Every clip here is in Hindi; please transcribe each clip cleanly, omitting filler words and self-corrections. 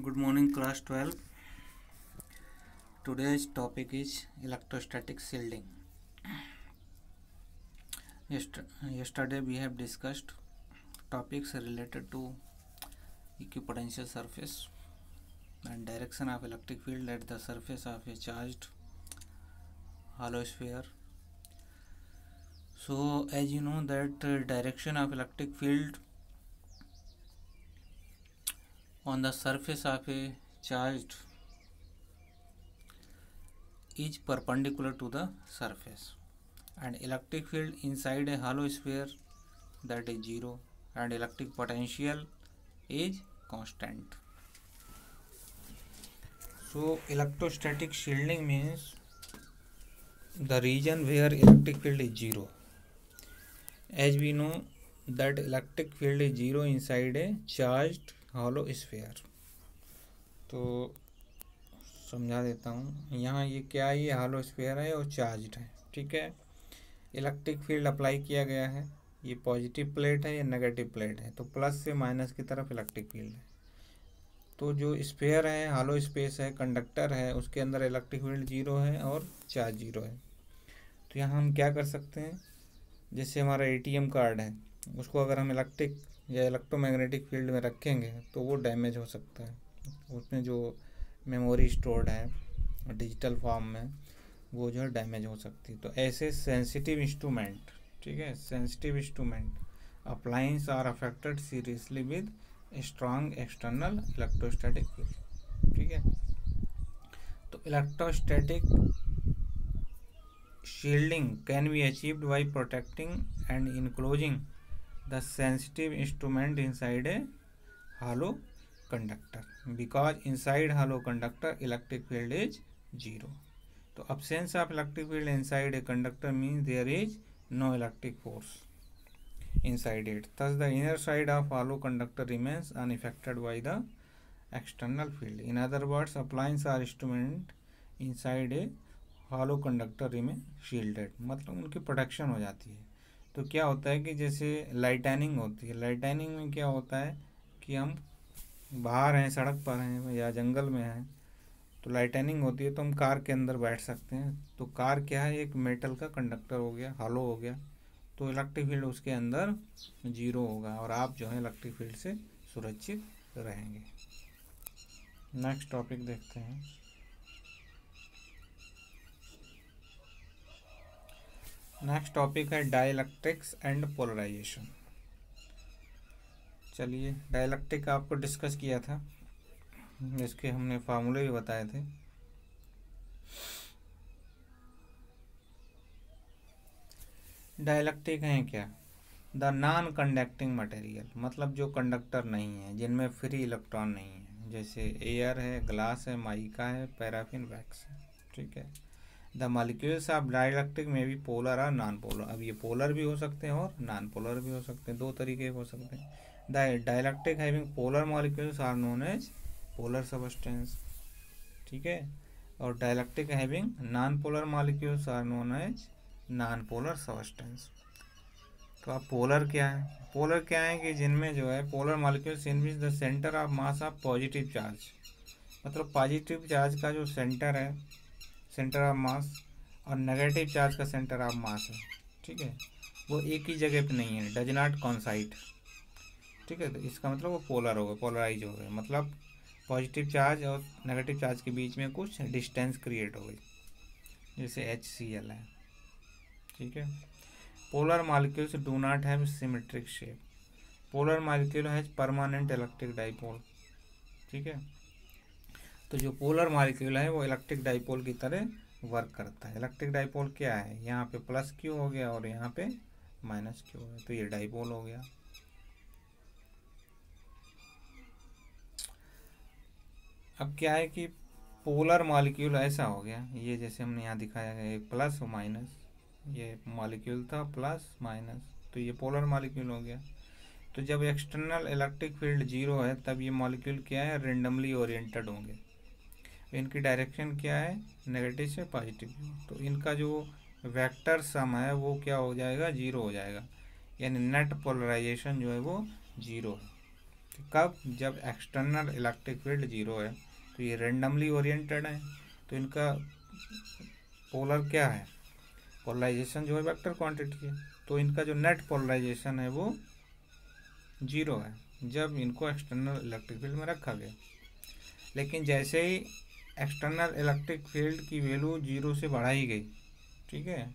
Good morning, class 12. Today's topic is electrostatic shielding. Yesterday we have discussed topics related to equipotential surface and direction of electric field at the surface of a charged hollow sphere. So as you know that direction of electric field on the surface of a charged is perpendicular to the surface, and electric field inside a hollow sphere, that is zero, and electric potential is constant. So electrostatic shielding means the region where electric field is zero. As we know that electric field is zero inside a charged hollow sphere. तो समझा देता हूँ। यहाँ ये क्या है, ये हॉलो स्फीयर है और चार्ज्ड है, ठीक है। इलेक्ट्रिक फील्ड अप्लाई किया गया है, ये पॉजिटिव प्लेट है, ये नेगेटिव प्लेट है, तो प्लस से माइनस की तरफ इलेक्ट्रिक फील्ड है। तो जो स्फीयर है, हॉलो स्पेस है, कंडक्टर है, उसके अंदर इलेक्ट्रिक फील्ड जीरो है और चार्ज जीरो है। तो यहाँ हम क्या कर सकते हैं, जैसे हमारा ATM कार्ड है, उसको अगर हम इलेक्ट्रिक या इलेक्ट्रोमैग्नेटिक फील्ड में रखेंगे तो वो डैमेज हो सकता है, उसमें जो मेमोरी स्टोर्ड है डिजिटल फॉर्म में वो जो है डैमेज हो सकती है। तो ऐसे सेंसिटिव इंस्ट्रूमेंट, ठीक है, sensitive instrument appliance are affected seriously with strong external electrostatic field, ठीक है। तो electrostatic shielding can be achieved by protecting and enclosing the sensitive instrument inside a hollow conductor, because inside hollow conductor electric field is zero. So absence of electric field inside a conductor means there is no electric force inside it. Thus the inner side of hollow conductor remains unaffected by the external field. In other words, appliance or instrument inside a hollow conductor remain shielded, मतलब उनकी प्रोटेक्शन हो जाती है। तो क्या होता है कि जैसे लाइटनिंग होती है, लाइटनिंग में क्या होता है कि हम बाहर हैं, सड़क पर हैं या जंगल में हैं, तो लाइटनिंग होती है, तो हम कार के अंदर बैठ सकते हैं। तो कार क्या है, एक मेटल का कंडक्टर हो गया, हॉलो हो गया, तो इलेक्ट्रिक फील्ड उसके अंदर जीरो होगा और आप जो है इलेक्ट्रिक फील्ड से सुरक्षित रहेंगे। नेक्स्ट टॉपिक देखते हैं। नेक्स्ट टॉपिक है डाइलेक्ट्रिक्स एंड पोलराइजेशन। चलिए, डाइलेक्ट्रिक आपको डिस्कस किया था, इसके हमने फार्मूले भी बताए थे। डाइलेक्ट्रिक हैं क्या, द नॉन कंडक्टिंग मटेरियल, मतलब जो कंडक्टर नहीं है, जिनमें फ्री इलेक्ट्रॉन नहीं है, जैसे एयर है, ग्लास है, माइका है, पैराफिन वैक्स है, ठीक है। द मॉलिक्यूल्स ऑफ डाइलेक्ट्रिक में भी पोलर और नॉन पोलर, अब ये पोलर भी हो सकते हैं और नॉन पोलर भी हो सकते हैं, दो तरीके हो सकते हैं। The dielectric having polar molecules are known as polar substance, ठीक है, और dielectric having non polar molecules are known as non polar substance. तो अब पोलर क्या है, पोलर क्या है कि जिनमें जो है polar molecules in which the centre of mass of positive charge, मतलब पॉजिटिव चार्ज का जो सेंटर है, सेंटर ऑफ मास, और नेगेटिव चार्ज का सेंटर ऑफ मास है, ठीक है, वो एक ही जगह पे नहीं है, डज नॉट कॉन्साइड, ठीक है। तो इसका मतलब वो पोलर हो गए, पोलराइज हो गए, मतलब पॉजिटिव चार्ज और नेगेटिव चार्ज के बीच में कुछ डिस्टेंस क्रिएट हो गई, जैसे HCl है, ठीक है। Polar molecules do not have symmetric shape, polar molecule has permanent electric dipole, ठीक है। तो जो पोलर मॉलिक्यूल है वो इलेक्ट्रिक डाइपोल की तरह वर्क करता है। इलेक्ट्रिक डाइपोल क्या है, यहाँ पे प्लस क्यू हो गया और यहाँ पे माइनस क्यू हो गया, तो ये डाइपोल हो गया। अब क्या है कि पोलर मॉलिक्यूल ऐसा हो गया, ये जैसे हमने यहाँ दिखाया है, एक प्लस और माइनस, ये मॉलिक्यूल था प्लस माइनस, तो ये पोलर मॉलिक्यूल हो गया। तो जब एक्सटर्नल इलेक्ट्रिक फील्ड जीरो है तब ये मॉलिक्यूल क्या है, रेंडमली ओरिएंटेड होंगे, इनकी डायरेक्शन क्या है, नेगेटिव से पॉजिटिव, तो इनका जो वेक्टर सम है वो क्या हो जाएगा, जीरो हो जाएगा, यानी नेट पोलराइजेशन जो है वो जीरो है, कि कब, जब एक्सटर्नल इलेक्ट्रिक फील्ड जीरो है। तो ये रेंडमली ओरिएंटेड है, तो इनका पोलर क्या है, पोलराइजेशन जो है वेक्टर क्वांटिटी है, तो इनका जो नेट पोलराइजेशन है वो जीरो है जब इनको एक्सटर्नल इलेक्ट्रिक फील्ड में रखा गया। लेकिन जैसे ही एक्सटर्नल इलेक्ट्रिक फील्ड की वैल्यू जीरो से बढ़ाई गई, ठीक है,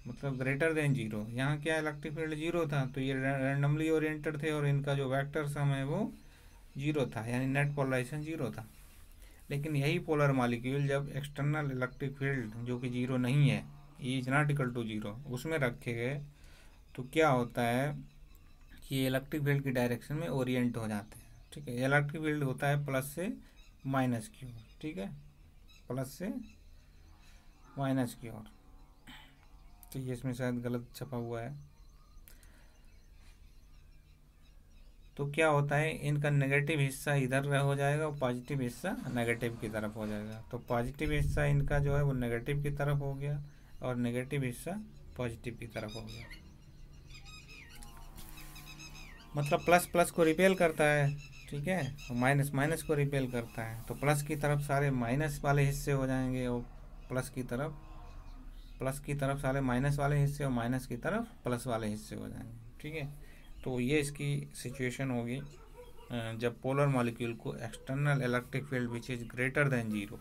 मतलब ग्रेटर देन जीरो, यहाँ क्या इलेक्ट्रिक फील्ड जीरो था, तो ये रैंडमली ओरिएंटेड थे और इनका जो वेक्टर सम है वो जीरो था, यानी नेट पोलराइजेशन जीरो था। लेकिन यही पोलर मॉलिक्यूल जब एक्सटर्नल इलेक्ट्रिक फील्ड जो कि जीरो नहीं है, E is not equal to zero, उसमें रखे गए, तो क्या होता है कि ये इलेक्ट्रिक फील्ड की डायरेक्शन में ओरिएंट हो जाते हैं। ठीक है, इलेक्ट्रिक फील्ड होता है प्लस से माइनस की ओर, ठीक है, प्लस से माइनस की ओर। तो ये इसमें शायद गलत छपा हुआ है। तो क्या होता है, इनका नेगेटिव हिस्सा इधर हो जाएगा और पॉजिटिव हिस्सा नेगेटिव की तरफ हो जाएगा। तो पॉजिटिव हिस्सा इनका जो है वो नेगेटिव की तरफ हो गया और नेगेटिव हिस्सा पॉजिटिव की तरफ हो गया। मतलब प्लस प्लस को रिपेल करता है, ठीक है, और माइनस माइनस को रिपेल करता है। तो प्लस की तरफ सारे माइनस वाले हिस्से हो जाएंगे और प्लस की तरफ सारे माइनस वाले हिस्से और माइनस की तरफ प्लस वाले हिस्से हो जाएंगे। ठीक है, तो ये इसकी सिचुएशन होगी जब पोलर मॉलिक्यूल को external electric field which is greater than zero,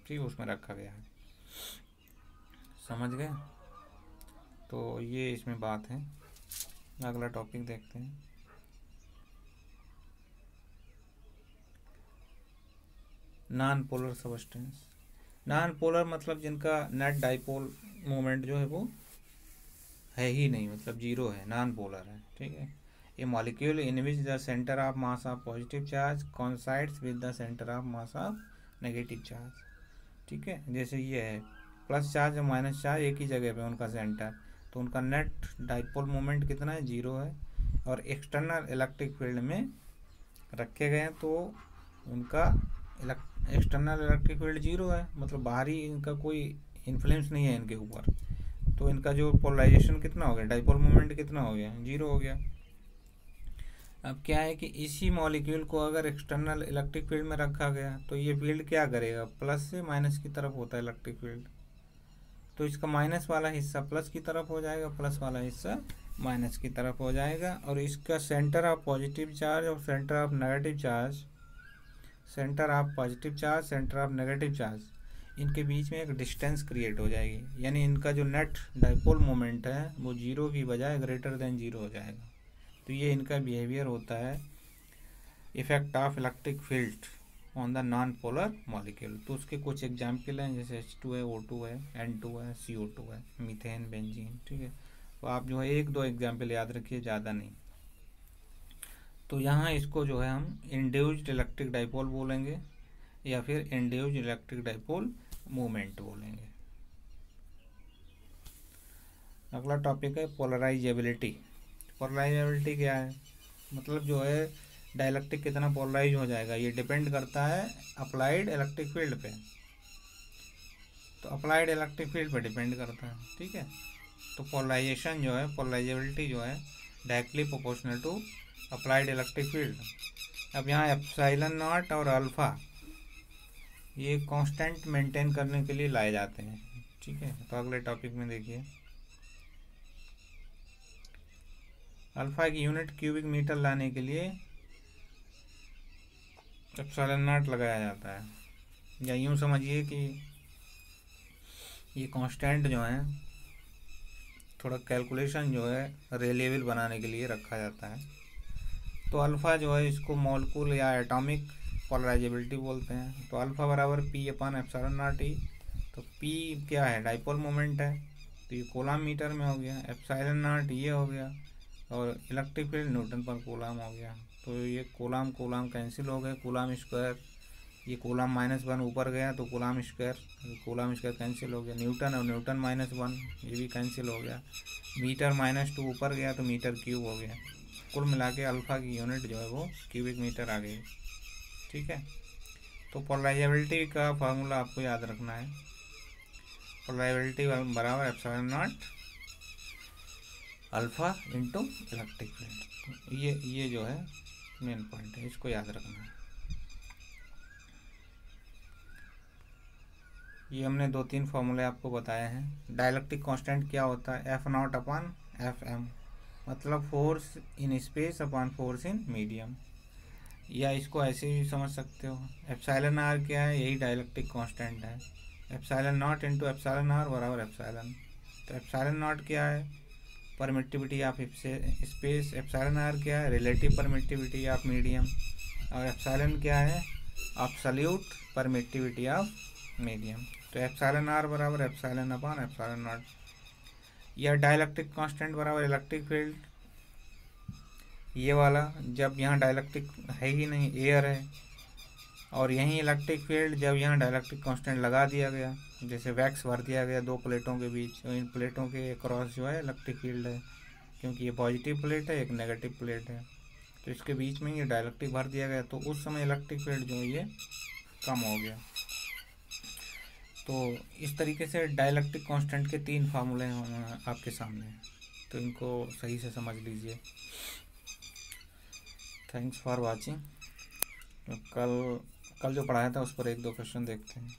ठीक है, उसमें रखा गया है। समझ गए? तो ये इसमें बात है। अगला टॉपिक देखते हैं। Non polar substance. Non polar मतलब जिनका नेट डाइपोल मोमेंट जो है वो है ही नहीं, मतलब जीरो है, नॉन पोलर है। ठीक है, ये molecule in which the centre of mass of positive charge coincides with the centre of mass of negative charge. ठीक है, जैसे ये है प्लस चार्ज और माइनस चार्ज एक ही जगह पे उनका सेंटर, तो उनका नेट डाइपोल मोमेंट कितना है, जीरो है, और एक्सटर्नल इलेक्ट्रिक फील्ड में रखे गए हैं तो उनका एक्सटर्नल इलेक्ट्रिक फील्ड जीरो है, मतलब बाहरी इनका कोई इन्फ्लुएंस नहीं है इनके ऊपर। तो इनका जो पोलराइजेशन कितना हो गया, डाइपोल मोमेंट कितना हो गया, जीरो हो गया। अब क्या है कि इसी मॉलिक्यूल को अगर एक्सटर्नल इलेक्ट्रिक फील्ड में रखा गया तो ये फील्ड क्या करेगा, प्लस से माइनस की तरफ होता है इलेक्ट्रिक फील्ड, तो इसका माइनस वाला हिस्सा प्लस की तरफ हो जाएगा, प्लस वाला हिस्सा माइनस की तरफ हो जाएगा। और इसका सेंटर ऑफ पॉजिटिव चार्ज और centre of negative charge, centre of positive charge, centre of negative charge, इनके बीच में एक डिस्टेंस क्रिएट हो जाएगी, यानी इनका जो नेट डाइपोल मोमेंट है वो जीरो की बजाय ग्रेटर देन जीरो हो जाएगा। तो ये इनका बिहेवियर होता है, effect of electric field on the non polar molecule. तो उसके कुछ एग्जाम्पल हैं, जैसे H2 है, O2 है, N2 है, CO2 है, मीथेन, बेंजीन। ठीक है, तो आप जो है एक दो एग्जाम्पल याद रखिए, ज़्यादा नहीं। तो यहाँ इसको जो है हम इंड्यूस्ड इलेक्ट्रिक डाइपोल बोलेंगे या फिर इंड्यूस्ड इलेक्ट्रिक डाइपोल मूवमेंट बोलेंगे। अगला टॉपिक है पोलराइजेबिलिटी। पोलराइजेबिलिटी क्या है, मतलब जो है डाइलेक्ट्रिक कितना पोलराइज हो जाएगा, ये डिपेंड करता है अप्लाइड इलेक्ट्रिक फील्ड पे। तो अप्लाइड इलेक्ट्रिक फील्ड पे डिपेंड करता है। ठीक है, तो पोलराइजेशन जो है, पोलराइजेबिलिटी जो है directly proportional to applied electric field. अब यहाँ एप्सिलॉन नॉट और अल्फ़ा ये कांस्टेंट मेंटेन करने के लिए लाए जाते हैं। ठीक है, तो अगले टॉपिक में देखिए, अल्फ़ा की यूनिट क्यूबिक मीटर लाने के लिए एप्सिलॉन नॉट लगाया जाता है, या यूँ समझिए कि ये कांस्टेंट जो है थोड़ा कैलकुलेशन जो है रिलेबल बनाने के लिए रखा जाता है। तो अल्फ़ा जो है इसको मॉलिक्यूल या एटॉमिक पोलराइजेबिलिटी बोलते हैं। तो अल्फ़ा बराबर P अपन एप्सिलॉन नॉट ई। तो P क्या है, डाइपोल मोमेंट है, तो ये कूलम मीटर में हो गया, एप्सिलॉन नॉट ये हो गया, और इलेक्ट्रिक फील्ड न्यूटन पर कूलम हो गया। तो ये कूलम कूलम कैंसिल हो गए, कूलम स्क्वायर, ये कूलम -1 ऊपर गया तो कूलम स्क्वायर कैंसिल हो गया, न्यूटन और न्यूटन -1 ये भी कैंसिल हो गया, मीटर -2 ऊपर गया तो मीटर क्यूब हो गया। कुल मिला के अल्फ़ा की यूनिट जो है वो क्यूबिक मीटर आ गई। ठीक है, तो पोलराइजेबिलिटी का फार्मूला आपको याद रखना है, पोलराइजेबिलिटी बराबर epsilon not alpha into electric field. ये जो है मेन पॉइंट है, इसको याद रखना है। ये हमने 2-3 फॉर्मूले आपको बताए हैं। डाइलेक्ट्रिक कांस्टेंट क्या होता है, F not upon F M, मतलब force in space upon force in medium, या इसको ऐसे भी समझ सकते हो। एप्सिलॉन आर क्या है, यही डाइलेक्ट्रिक कांस्टेंट है। Epsilon naught into epsilon R बराबर एप्सिलॉन। तो एप्सिलॉन नॉट क्या है, permittivity of space. Epsilon R क्या है, रिलेटिव परमिटिविटी ऑफ मीडियम। और एप्सिलॉन क्या है, एब्सोल्यूट परमिटिविटी ऑफ मीडियम। तो एप्सिलॉन आर बराबर एप्सिलॉन अपॉन एप्सिलॉन नॉट। यह डाइलेक्ट्रिक कांस्टेंट बराबर इलेक्ट्रिक फील्ड, ये वाला जब यहाँ डाइलेक्ट्रिक है ही नहीं, एयर है, और यहीं इलेक्ट्रिक फील्ड जब यहाँ डाइलेक्ट्रिक कांस्टेंट लगा दिया गया, जैसे वैक्स भर दिया गया दो प्लेटों के बीच, इन प्लेटों के क्रॉस जो है इलेक्ट्रिक फील्ड है, क्योंकि ये पॉजिटिव प्लेट है, एक नेगेटिव प्लेट है, तो इसके बीच में ये डाइलेक्ट्रिक भर दिया गया, तो उस समय इलेक्ट्रिक फील्ड जो है ये कम हो गया। तो इस तरीके से डाइलेक्ट्रिक कांस्टेंट के 3 फार्मूले आपके सामने हैं, तो इनको सही से समझ लीजिए। Thanks for watching. कल जो पढ़ाया था उस पर 1-2 क्वेश्चन देखते हैं।